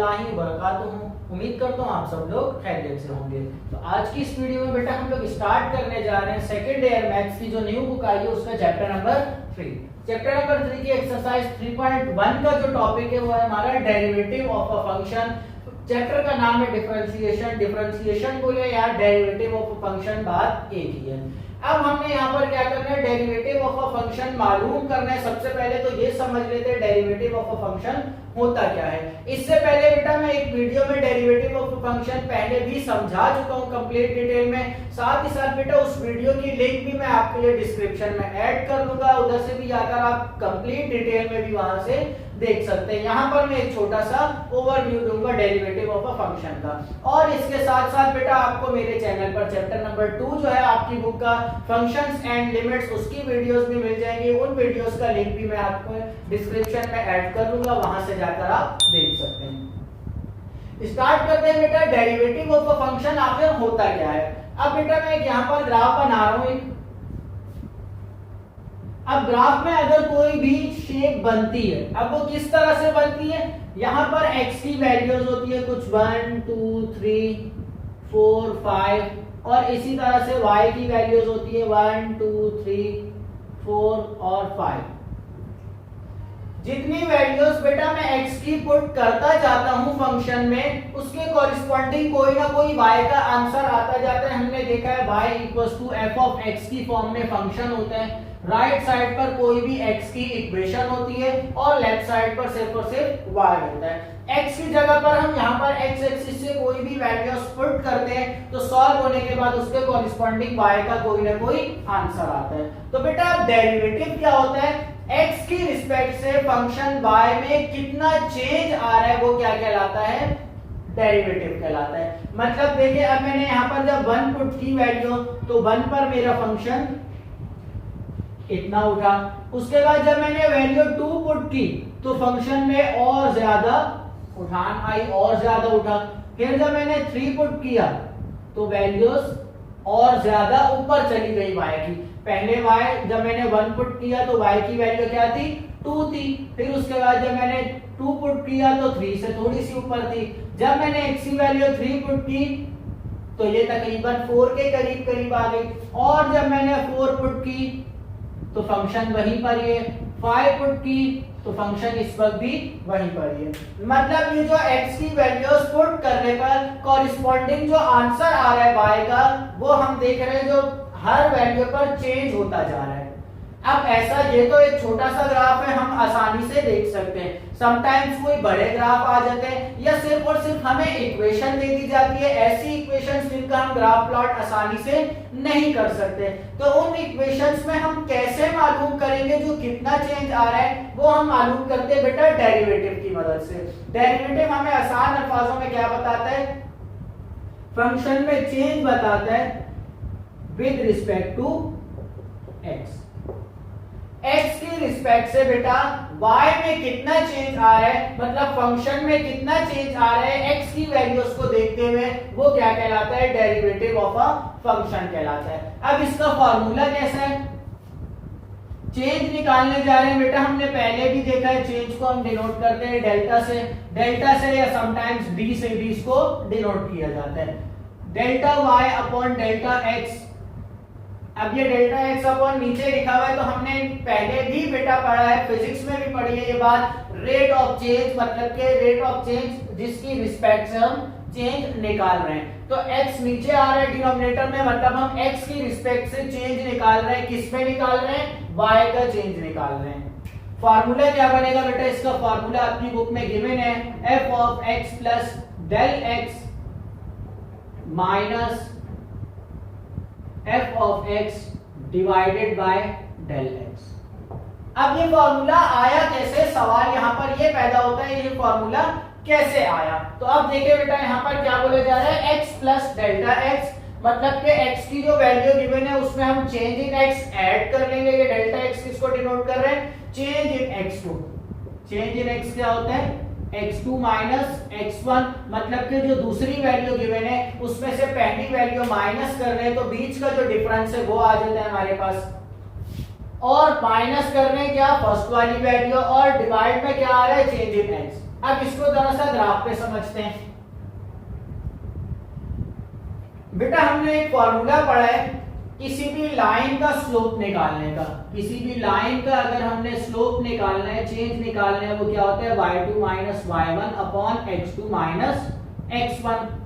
रहमतुल्लाहि व बरकातुहू। उम्मीद करता हूँ आप सब लोग खैरियत से होंगे। तो आज की इस वीडियो में बेटा हम लोग स्टार्ट करने जा रहे हैं सेकंड ईयर मैथ्स की जो न्यू बुक आई है उसका चैप्टर नंबर 3। चैप्टर नंबर 3 की एक्सरसाइज 3.1 का जो टॉपिक है वो है हमारा derivative of a function. Chapter का नाम है डिफरेंशिएशन। डिफरेंशिएशन बोले या डेरिवेटिव ऑफ अ फंक्शन, बात एक ही है। अब हमने यहाँ पर क्या करना है, डेरिवेटिव ऑफ अ फंक्शन मालूम करना है। सबसे पहले तो ये समझ लेते हैं डेरिवेटिव ऑफ अ फंक्शन होता क्या है। इससे पहले बेटा मैं एक वीडियो में डेरिवेटिव ऑफ अ फंक्शन पहले भी समझा चुका हूँ कंप्लीट डिटेल में। साथ ही साथ बेटा उस वीडियो की लिंक भी मैं आपके लिए डिस्क्रिप्शन में ऐड कर दूंगा, उधर से भी जाकर आप कंप्लीट डिटेल में भी वहां से देख सकते हैं। यहाँ पर मैं एक छोटा सा ओवरव्यू दूंगा डेरिवेटिव ऑफ अ फंक्शन का। और इसके साथ साथ बेटा आपको मेरे चैनल पर चैप्टर नंबर 2 जो है आपकी बुक का फंक्शंस एंड लिमिट्स, उसकी वीडियोस भी मिल जाएंगी। उन वीडियोस का लिंक भी मैं आपको डिस्क्रिप्शन में ऐड कर दूंगा, वहां से जाकर आप देख सकते हैं। स्टार्ट करते हैं बेटा डेरिवेटिव ऑफ अ फंक्शन आखिर होता क्या है। अब बेटा मैं यहाँ पर ग्राफ बना रहा हूँ। अब ग्राफ में अगर कोई भी शेप बनती है, अब वो किस तरह से बनती है, यहाँ पर x की वैल्यूज होती है कुछ 1 2 3 4 5 और इसी तरह से y की वैल्यूज होती है 1 2 3 4 और 5। जितनी वैल्यूज बेटा मैं x की पुट करता जाता हूं फंक्शन में, उसके कॉरिस्पॉन्डिंग कोई ना कोई y का आंसर आता जाता है। हमने देखा है y equals to f of x की फॉर्म में फंक्शन होते हैं। राइट साइड पर कोई भी x की इक्वेशन होती है और लेफ्ट साइड पर सिर्फ और सिर्फ y होता है। x की जगह पर हम यहाँ पर x एक्सिस से कोई भी वैल्यूज पुट करते हैं तो सॉल्व होने के बाद उसके कॉरिस्पॉन्डिंग y का कोई ना कोई आंसर आता है। तो बेटा अब डेरिवेटिव क्या होता है, x की रिस्पेक्ट से फंक्शन y में कितना चेंज आ रहा है वो क्या कहलाता है, डेरिवेटिव कहलाता है। मतलब देखिए अब मैंने यहाँ पर जब 1 पुट की वैल्यू तो 1 पर मेरा फंक्शन इतना उठा। उसके बाद जब मैंने वैल्यू 2 पुट की तो फंक्शन में और ज्यादा उठान आई, और ज्यादा उठा। फिर जब मैंने 3 पुट किया तो वैल्यूज और ज्यादा ऊपर चली गई y की। पहले y जब मैंने 1 पुट किया तो y की वैल्यू क्या थी, 2 थी। फिर उसके बाद जब मैंने 2 पुट किया तो 3 से थोड़ी सी ऊपर थी। जब मैंने x की वैल्यू 3 पुट की तो ये तकरीबन 4 के करीब करीब आ गई। और जब मैंने 4 पुट की तो फंक्शन वहीं पर ही है। 5 पुट की तो फंक्शन इस वक्त भी वहीं पर ही है। मतलब ये जो x की वैल्यूज पुट करने पर कॉरिस्पॉन्डिंग जो आंसर आ रहा है y का, वो हम देख रहे हैं जो हर वैल्यू पर चेंज होता जा रहा है। अब ऐसा, ये तो एक छोटा सा ग्राफ है, हम आसानी से देख सकते हैं। समटाइम्स कोई बड़े ग्राफ आ जाते हैं या सिर्फ और सिर्फ हमें इक्वेशन दे दी जाती है, ऐसी इक्वेशंस जिनका हम ग्राफ प्लॉट आसानी से नहीं कर सकते। तो उन इक्वेशंस में हम कैसे मालूम करेंगे जो कितना चेंज आ रहा है, वो हम मालूम करते हैं बेटा डेरिवेटिव की मदद से। डेरिवेटिव हमें आसान अल्फाजों में क्या बताता है, फंक्शन में चेंज बताता है with respect to x। x की रिस्पेक्ट से बेटा y में कितना चेंज आ रहा है, मतलब फंक्शन में कितना चेंज आ रहा है x की वैल्यूज को देखते हुए, वो क्या कहलाता है, डेरिवेटिव ऑफ अ फंक्शन कहलाता है। अब इसका फॉर्मूला कैसा है, चेंज निकालने जा रहे हैं बेटा। हमने पहले भी देखा है चेंज को हम डिनोट करते हैं डेल्टा से या समटाइम्स d से भी इसको डिनोट किया जाता है। Delta y upon delta x। अब ये डेल्टा x अपॉन नीचे लिखा हुआ है तो हमने पहले भी बेटा पढ़ा है, फिजिक्स में भी पढ़ी है ये बात। रेट ऑफ चेंज मतलब के रेट ऑफ चेंज जिसकी रिस्पेक्ट से हम चेंज निकाल रहे हैं। तो x नीचे आ रहा है डिनोमिनेटर में, मतलब हम x की रिस्पेक्ट से चेंज निकाल रहे हैं। किस में निकाल रहे हैं, y का चेंज निकाल रहे हैं। फार्मूला क्या बनेगा बेटा, इसका फार्मूला आपकी बुक में गिवन है, f of x plus del x minus f of x divided by del x। अब ये फॉर्मूला आया कैसे, सवाल यहाँ पर ये पैदा होता है, ये फॉर्मूला कैसे आया। तो अब देखिए बेटा यहाँ पर क्या बोले जा रहा है, x प्लस डेल्टा x, मतलब कि x की जो वैल्यू गिवन है उसमें हम चेंज इन x ऐड कर लेंगे। ये डेल्टा x किसको डिनोट कर रहे हैं, change in x2। Change in x क्या होता है, x2 माइनस x1, मतलब कि जो दूसरी वैल्यू गिवन है उसमें से पहली वैल्यू माइनस कर रहे हैं तो बीच का जो डिफरेंस है वो आ जाता है हमारे पास। और माइनस कर रहे हैं क्या, फर्स्ट वाली वैल्यू, और डिवाइड में क्या आ रहा है, चेंज इन x। अब इसको जरा सा ग्राफ पे समझते हैं। बेटा हमने एक फॉर्मूला पढ़ा है किसी भी लाइन का स्लोप निकालने का। किसी भी लाइन का अगर हमने स्लोप निकालना है, चेंज निकालना है, वो क्या होता है y2 minus y1 upon x2 minus x1।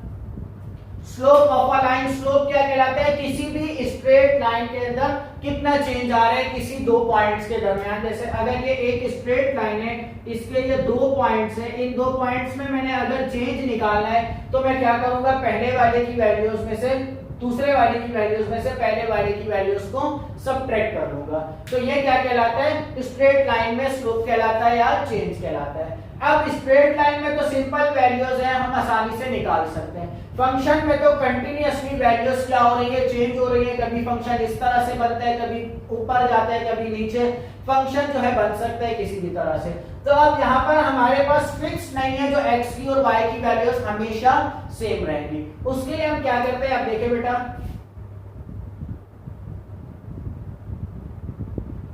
Slope of a line, slope क्या कहलाता है? किसी भी स्ट्रेट लाइन के अंदर कितना चेंज आ रहा है किसी दो पॉइंट्स के दरमियान। जैसे अगर ये एक स्ट्रेट लाइन है, इसके ये दो पॉइंट्स हैं, इन दो पॉइंट्स में मैंने अगर चेंज निकालना है तो मैं क्या करूंगा, पहले वाले की वैल्यूज में से दूसरे वाले की वैल्यूज में से पहले वाले की वैल्यूज को सबट्रैक्ट कर लूंगा। तो ये क्या कहलाता है? स्ट्रेट लाइन में स्लोप कहलाता है या चेंज कहलाता है। अब स्ट्रेट लाइन में तो सिंपल वैल्यूज हैं, हम आसानी से निकाल सकते हैं। फंक्शन में तो कंटिन्यूअसली वैल्यूज क्या हो रही है, चेंज हो रही है। कभी फंक्शन इस तरह से बनता है, कभी ऊपर जाता है, कभी नीचे। फंक्शन जो है बन सकता है किसी भी तरह से। तो अब यहाँ पर हमारे पास फिक्स नहीं है जो x की और y की वैल्यूज हमेशा सेम रहेंगी। उसके लिए हम क्या करते हैं, अब देखिए बेटा,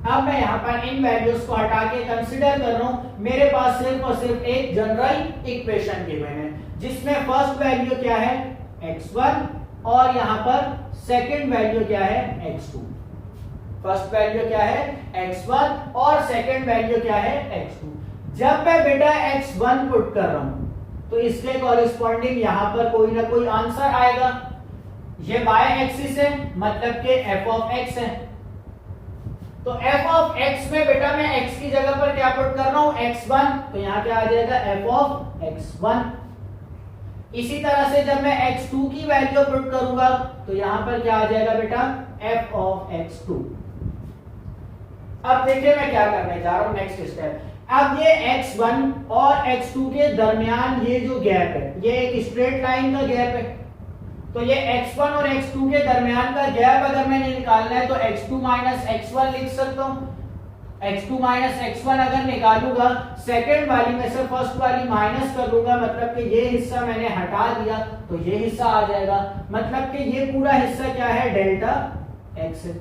अब मैं यहाँ पर इन वैल्यूज को हटा के कंसीडर कर रहा हूं मेरे पास सिर्फ और सिर्फ एक जनरल इक्वेशन गिवन है जिसमें फर्स्ट वैल्यू क्या है x1 और यहाँ पर सेकंड वैल्यू क्या है x2। फर्स्ट वैल्यू क्या है x1 और सेकंड वैल्यू क्या है x2। जब मैं बेटा x1 पुट कर रहा हूं तो इसके कॉरिस्पॉन्डिंग यहां पर कोई ना कोई आंसर आएगा। ये y एक्सिस है, मतलब कि f ऑफ x है। तो f ऑफ x में बेटा मैं x की जगह पर क्या पुट कर रहा हूं x1, तो यहां क्या आ जाएगा f ऑफ x1। इसी तरह से जब मैं x2 की वैल्यू पुट करूंगा तो यहां पर क्या आ जाएगा बेटा f ऑफ x2। अब देखिए मैं क्या करने जा रहा हूं, नेक्स्ट स्टेप। अब ये x1 और x2 के दरमियान ये जो गैप है, ये एक स्ट्रेट लाइन का गैप है। तो ये x1 और x2 के दरमियान का गैप अगर मैंने निकालना है तो x2 माइनस x1 लिख सकता हूं। x2 माइनस x1 अगर निकालूंगा, सेकंड वाली में से फर्स्ट वाली माइनस कर लूंगा, मतलब कि ये हिस्सा मैंने हटा दिया तो ये हिस्सा आ जाएगा। मतलब कि ये पूरा हिस्सा क्या है, डेल्टा x है।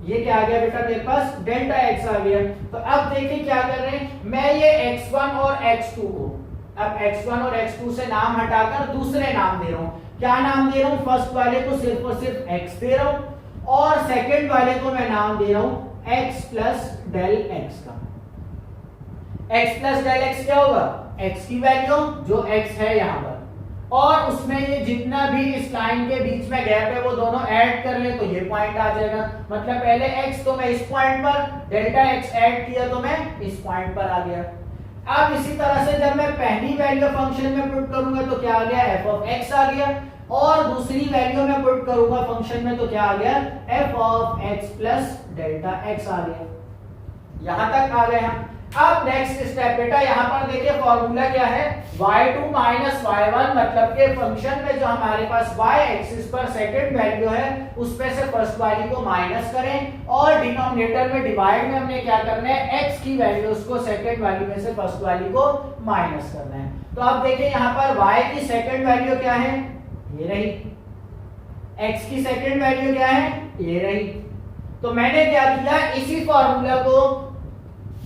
ये क्या आ गया बेटा मेरे पास, डेल्टा x आ गया। तो अब देखिए क्या कर रहे हैं, मैं ये x1 और x2 को, अब x1 और x2 से नाम हटाकर दूसरे नाम दे रहा हूं। क्या नाम दे रहा हूं, फर्स्ट वाले को सिर्फ और सिर्फ x दे रहा हूं और सेकंड वाले को मैं नाम दे रहा हूं x प्लस डेल x का। x प्लस डेल x क्या होगा, x की वैल्यू जो x है यहां पर, और उसमें ये जितना भी इस लाइन के बीच में गैप है वो दोनों ऐड कर ले तो ये पॉइंट आ जाएगा। मतलब पहले x तो मैं इस पॉइंट पर, डेल्टा x ऐड किया तो मैं इस पॉइंट पर आ गया। अब इसी तरह से जब मैं पहली वैल्यू फंक्शन में पुट करूंगा तो क्या आ गया, f ऑफ x आ गया, और दूसरी वैल्यू में पुट करूंगा फंक्शन में तो क्या आ गया, f of x plus delta x आ गया। यहां तक आ गए हम। अब नेक्स्ट स्टेप बेटा, यहां पर देखिए फॉर्मूला क्या है, y2 माइनस y1, मतलब के फंक्शन में जो हमारे पास y एक्सिस पर सेकंड वैल्यू है उसमें से फर्स्ट वाली को माइनस करें और डिनोमिनेटर में डिवाइड में हमने क्या करना है, x की वैल्यूज को सेकंड वाली में से फर्स्ट वाली को माइनस करना है। तो अब देखिए यहां पर y की सेकंड वैल्यू क्या है, ये रही, x की सेकंड वैल्यू क्या है, ये रही। तो मैंने क्या किया, इसी फॉर्मूला को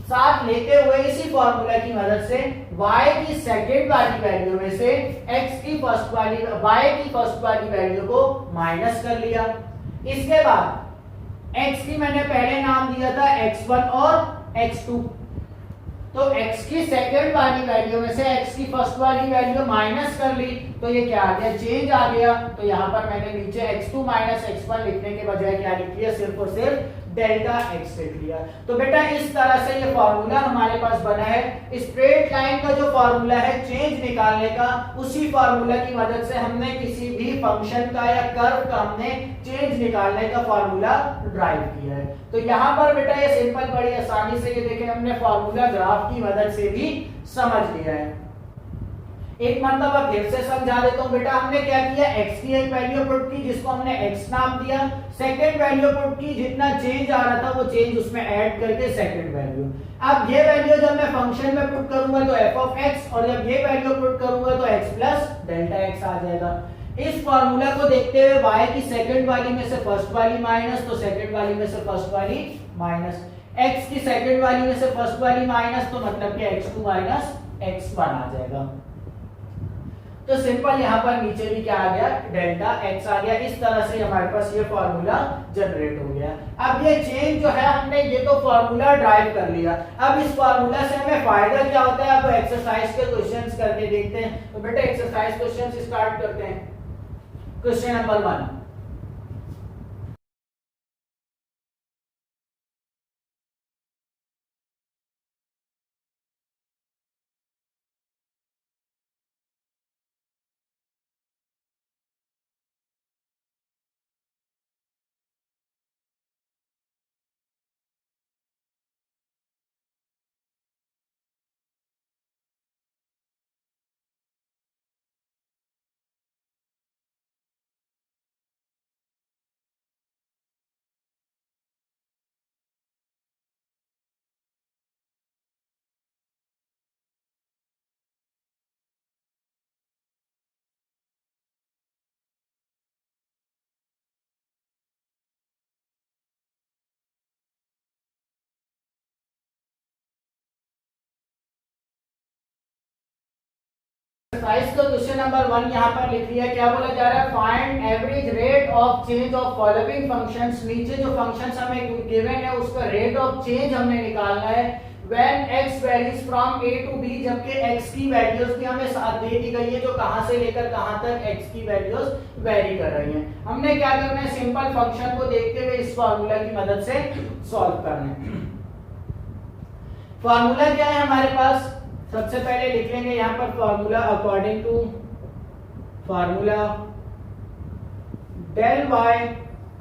साथ लेते हुए इसी फॉर्मूला की मदद से y की सेकंड वाली वैल्यू में से x की फर्स्ट वाली, y की फर्स्ट वाली वैल्यू को माइनस कर लिया। इसके बाद x की मैंने पहले नाम दिया था x1 और x2, तो x की सेकंड वाली वैल्यू में से x की फर्स्ट वाली वैल्यू माइनस कर ली तो ये क्या आ गया, चेंज आ गया। तो यहां पर मैंने नीचे x2 माइनस x1 लिखने के बजाय क्या लिख लिया, सिर्फ और सिर्फ डेल्टा x लिख लिया। तो बेटा इस तरह से ये फॉर्मूला हमारे पास बना है। स्ट्रेट लाइन का जो फॉर्मूला है चेंज निकालने का, उसी फॉर्मूला की मदद से हमने किसी भी फंक्शन का या कर्व का हमने चेंज निकालने का फॉर्मूला ड्राइव किया है। तो यहाँ पर बेटा ये सिंपल, बड़ी आसानी से ये देखें हमने फॉर्मूला ग्राफ की मदद से भी समझ लिया है। एक मरतबा फिर से समझा देता हूं बेटा, हमने क्या किया, x की एक वैल्यू पुट की जिसको हमने x नाम दिया, सेकंड वैल्यू पुट की, जितना चेंज आ रहा था वो चेंज उसमें ऐड करके सेकंड वैल्यू। अब ये वैल्यू जब मैं फंक्शन में पुट करूंगा तो f ऑफ x, और जब ये वैल्यू पुट करूंगा तो x प्लस डेल्टा x आ जाएगा। इस फॉर्मूला को देखते हुए y की सेकंड वाली में से फर्स्ट वाली माइनस, तो सेकंड वाली में से फर्स्ट वाली माइनस, x की सेकंड वाली में से फर्स्ट वाली माइनस, तो मतलब कि x2 माइनस x1 आ जाएगा। तो सिंपल यहाँ पर नीचे भी क्या आ गया, डेल्टा x आ गया। इस तरह से हमारे पास ये फॉर्मूला जनरेट हो गया। अब ये चेंज जो है हमने ये तो फॉर्मूला ड्राइव कर लिया। अब इस फॉर्मूला से हमें फायदा क्या होता है, अब एक्सरसाइज के क्वेश्चंस करके देखते हैं। तो बेटा एक्सरसाइज क्वेश्चंस स्टार्ट करते हैं। क्वेश्चन नंबर 1, एक्सरसाइज का क्वेश्चन नंबर 1 यहाँ पर लिख लिया। क्या बोला जा रहा है, find average rate of change of following functions. नीचे जो फंक्शंस हमें गिवन है उसका रेट ऑफ चेंज हमने निकालना है। When x varies from a to b, जबकि x की वैल्यूज भी हमें साथ दे दी गई है जो कहां से लेकर कहां तक x की वैल्यूज वेरी कर रही हैं। हमने क्या करना है, सिंपल फंक्शन को देखते हुए इस फार्मूला की मदद से सॉल्व करना है। फार्मूला क्या है हमारे पास, सबसे पहले लिख लेंगे यहां पर formula according to formula del y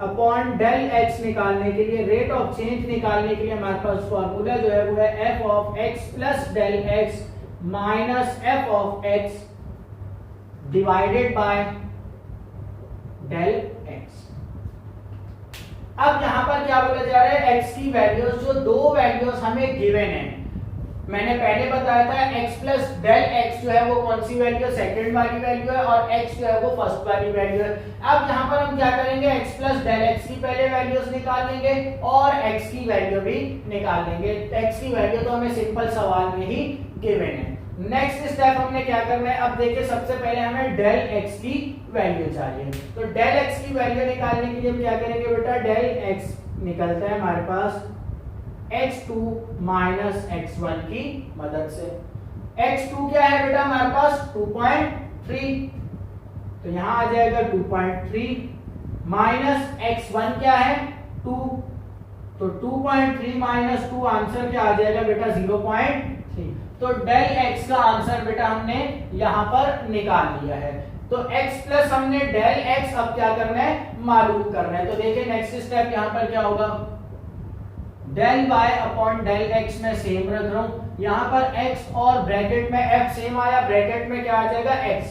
upon del x निकालने के लिए, रेट ऑफ चेंज निकालने के लिए हमारे पास फार्मूला जो है वो है f of x plus del x minus f of x divided by del x। अब यहां पर क्या बोला जा रहा है, x की वैल्यूज, जो दो वैल्यूज हमें गिवन है, मैंने पहले बताया था x प्लस डेल x जो है वो कौन सी वैल्यू है, सेकंड वाली वैल्यू है, और x जो है वो फर्स्ट वाली वैल्यू है। अब यहाँ पर हम क्या करेंगे, x प्लस डेल x की पहले वैल्यूज निकाल लेंगे और x की वैल्यू भी निकाल लेंगे। x की वैल्यू तो हमें सिंपल सवाल में ही गिवन है। नेक्स्ट स्टेप हमने क्या करना है, अब देखिए सबसे पहले हमें डेल x की वैल्यू चाहिए। तो डेल x की वैल्यू निकालने के लिए हम क्या करेंगे बेटा, डेल x निकलता है हमारे पास x2 माइनस x1 की मदद से। x2 क्या है बेटा हमारे पास 2.3, तो यहां आ जाएगा 2.3 माइनस x1 क्या है 2, तो 2.3 माइनस 2 आंसर क्या आ जाएगा बेटा 0.3। तो डेल x का आंसर बेटा हमने यहां पर निकाल लिया है। तो x प्लस हमने डेल x अब क्या करना है, मालूम करना है। तो देखिए नेक्स्ट स्टेप यहां पर क्या होगा, del y upon del x में सेम रख रहा हूं। यहां पर x और ब्रैकेट में f सेम आया, ब्रैकेट में क्या आ जाएगा x।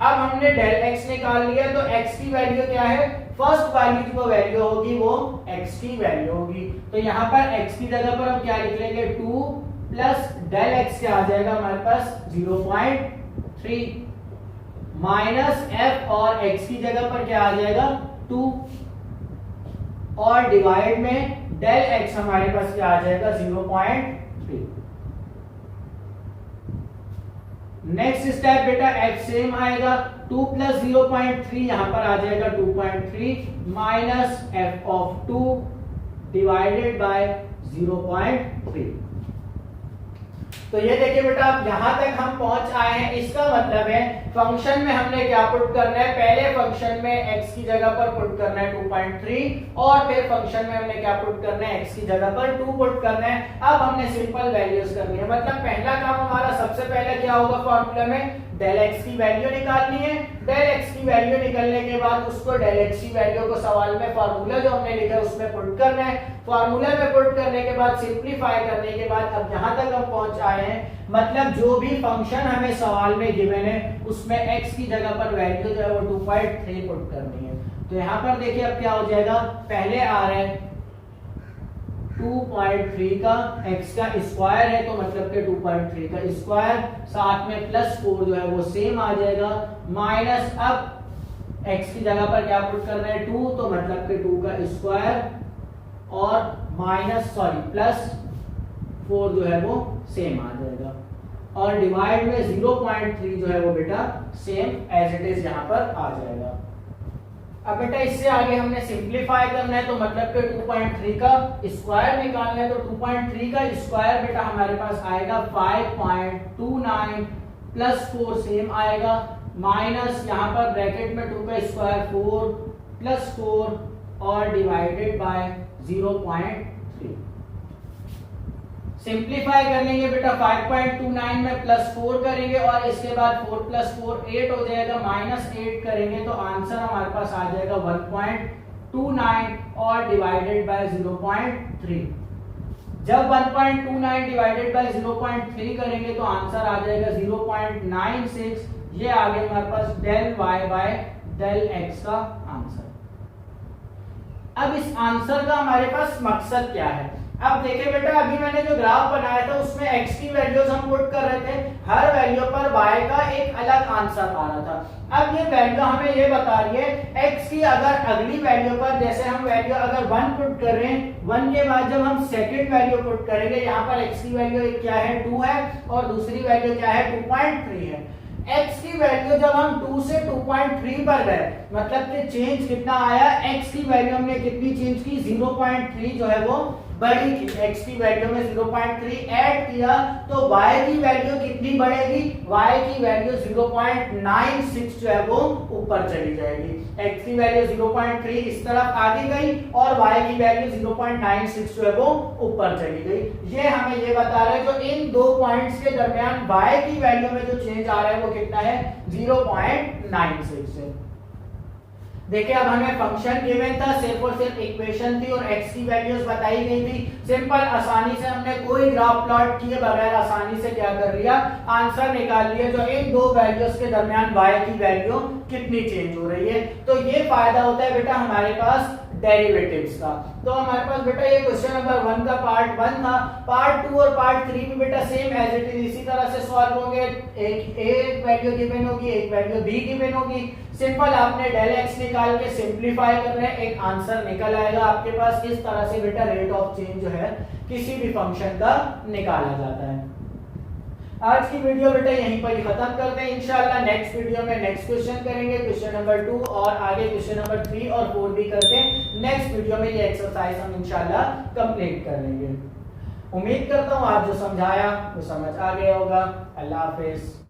अब हमने डेल x निकाल लिया, तो x की वैल्यू क्या है, फर्स्ट वाली जो वैल्यू होगी वो x की वैल्यू होगी। तो यहां पर x की जगह पर हम क्या लिख लेंगे, 2 प्लस डेल x क्या आ जाएगा हमारे पास 0.3 माइनस f और x की जगह पर क्या आ जाएगा 2 और डिवाइड में डेल x हमारे पास क्या आ जाएगा 0.3। नेक्स्ट स्टेप बेटा f सेम आएगा, 2 प्लस 0.3 यहां पर आ जाएगा 2.3 minus f of 2 divided by 0.3। तो ये देखिए बेटा अब यहां तक हम पहुंच आए हैं। इसका मतलब है फंक्शन में हमने क्या पुट करना है, पहले फंक्शन में x की जगह पर पुट करना है 2.3 और फिर फंक्शन में हमने क्या पुट करना है, x की जगह पर 2 पुट करना है। अब हमने सिंपल वैल्यूज करनी है, मतलब पहला काम हमारा सबसे पहले क्या होगा, फॉर्मूला में डेल x की वैल्यू निकालनी है। डेल x की वैल्यू निकलने के बाद उसको डेल x की वैल्यू को सवाल में फॉर्मूला जो हमने लिखा है उसमें पुट करना है। फॉर्मूला में पुट करने के बाद सिंपलीफाई करने के बाद अब यहां तक हम पहुंच आए हैं, मतलब जो भी फंक्शन हमें सवाल में गिवन है उसमें x की जगह पर वैल्यू जो है वो 2.3 पुट करनी है। तो यहां पर देखिए अब क्या हो जाएगा, पहले आ रहा है 2.3 का x का स्क्वायर है, तो मतलब के 2.3 का स्क्वायर साथ में प्लस 4 जो है वो सेम आ जाएगा, माइनस अब x की जगह पर क्या पुट कर रहे हैं 2, तो मतलब के 2 का स्क्वायर और माइनस प्लस 4 जो है वो सेम आ जाएगा। और डिवाइड में 0.3 जो है वो बेटा सेम एज इट इज यहाँ पर आ जाएगा। अब बेटा इससे आगे हमने सिंप्लीफाई करना है, तो मतलब कि 2.3 का स्क्वायर निकालना है, तो 2.3 का स्क्वायर बेटा हमारे पास आएगा 5.29 प्लस 4 सेम आएगा, माइनस यहाँ पर ब्रैकेट में 2 का स्क्वायर 4 प्लस 4 और डिवाइडेड बाय 0.3। सिंप्लीफाई कर लेंगे बेटा, 5.29 में प्लस 4 करेंगे और इसके बाद 4 प्लस 4 8 हो जाएगा, माइनस 8 करेंगे तो आंसर हमारे पास आ जाएगा 1.29 और डिवाइडेड बाय 0.3। जब 1.29 डिवाइडेड बाय 0.3 करेंगे तो आंसर आ जाएगा 0.96। ये आ गया हमारे पास del y by del x का आंसर। अब इस आंसर का हमारे पास मकसद क्या है? अब देखिए बेटा, अभी मैंने जो ग्राफ बनाया था उसमें x की वैल्यूज हम पुट कर रहे थे, हर वैल्यू पर y का एक अलग आंसर आ रहा था। अब ये वैल्यू हमें ये बता रही है x की अगर अगली वैल्यू पर, जैसे हम वैल्यू अगर 1 पुट कर रहे हैं, 1 के बाद जब हम सेकंड वैल्यू पुट करेंगे, यहाँ पर x की वैल्यू क्या है 2 है और दूसरी वैल्यू क्या है 2.3 है। x की वैल्यू जब हम 2 से 2.3 पर गए, मतलब कि चेंज कितना आया, x की वैल्यू हमने कितनी चेंज की 0.3 जो है वो बड़ी थी, x की वैल्यू में 0.3 ऐड किया तो y की वैल्यू कितनी बढ़ेगी, y की वैल्यू 0.96 जो है वो ऊपर चली जाएगी। x की वैल्यू 0.3 इस तरफ आगे गई और y की वैल्यू 0.96 जो है वो ऊपर चली गई। ये हमें ये बता रहा है जो इन दो पॉइंट्स के दरमियान y की वैल्यू में जो चेंज आ रहा है वो कितना है 0.96 है। देखिए अब हमें फंक्शन गिवन था, सिर्फ और सिर्फ इक्वेशन थी और x की वैल्यूज बताई गई थी। सिंपल आसानी से हमने कोई ग्राफ प्लॉट किए बगैर आसानी से क्या कर लिया, आंसर निकाल लिया जो इन दो वैल्यूज के दरमियान y की वैल्यू कितनी चेंज हो रही है। तो ये फायदा होता है बेटा हमारे पास डेरिवेटिव्स का। तो हमारे पास बेटा ये क्वेश्चन नंबर 1 का पार्ट 1 था, पार्ट 2 और पार्ट 3 भी बेटा सेम एज इट इज इसी तरह से सॉल्व होंगे। एक वैल्यू गिवन होगी, एक वैल्यू b गिवन होगी। सिंपल आपने डेल x निकाल के सिंपलीफाई करना है, एक आंसर निकल आएगा आपके पास। इस तरह से बेटा रेट ऑफ चेंज जो है किसी भी फंक्शन का निकाला जाता है। आज की वीडियो बेटा यहीं पर ही खत्म करते हैं। इंशाल्लाह नेक्स्ट वीडियो में नेक्स्ट क्वेश्चन करेंगे, क्वेश्चन नंबर 2 और आगे क्वेश्चन नंबर 3 और 4 भी करके नेक्स्ट वीडियो में ये एक्सरसाइज हम इंशाल्लाह कंप्लीट कर लेंगे। उम्मीद करता हूँ आप जो समझाया वो समझ आ गया होगा। अल्लाह हाफिज।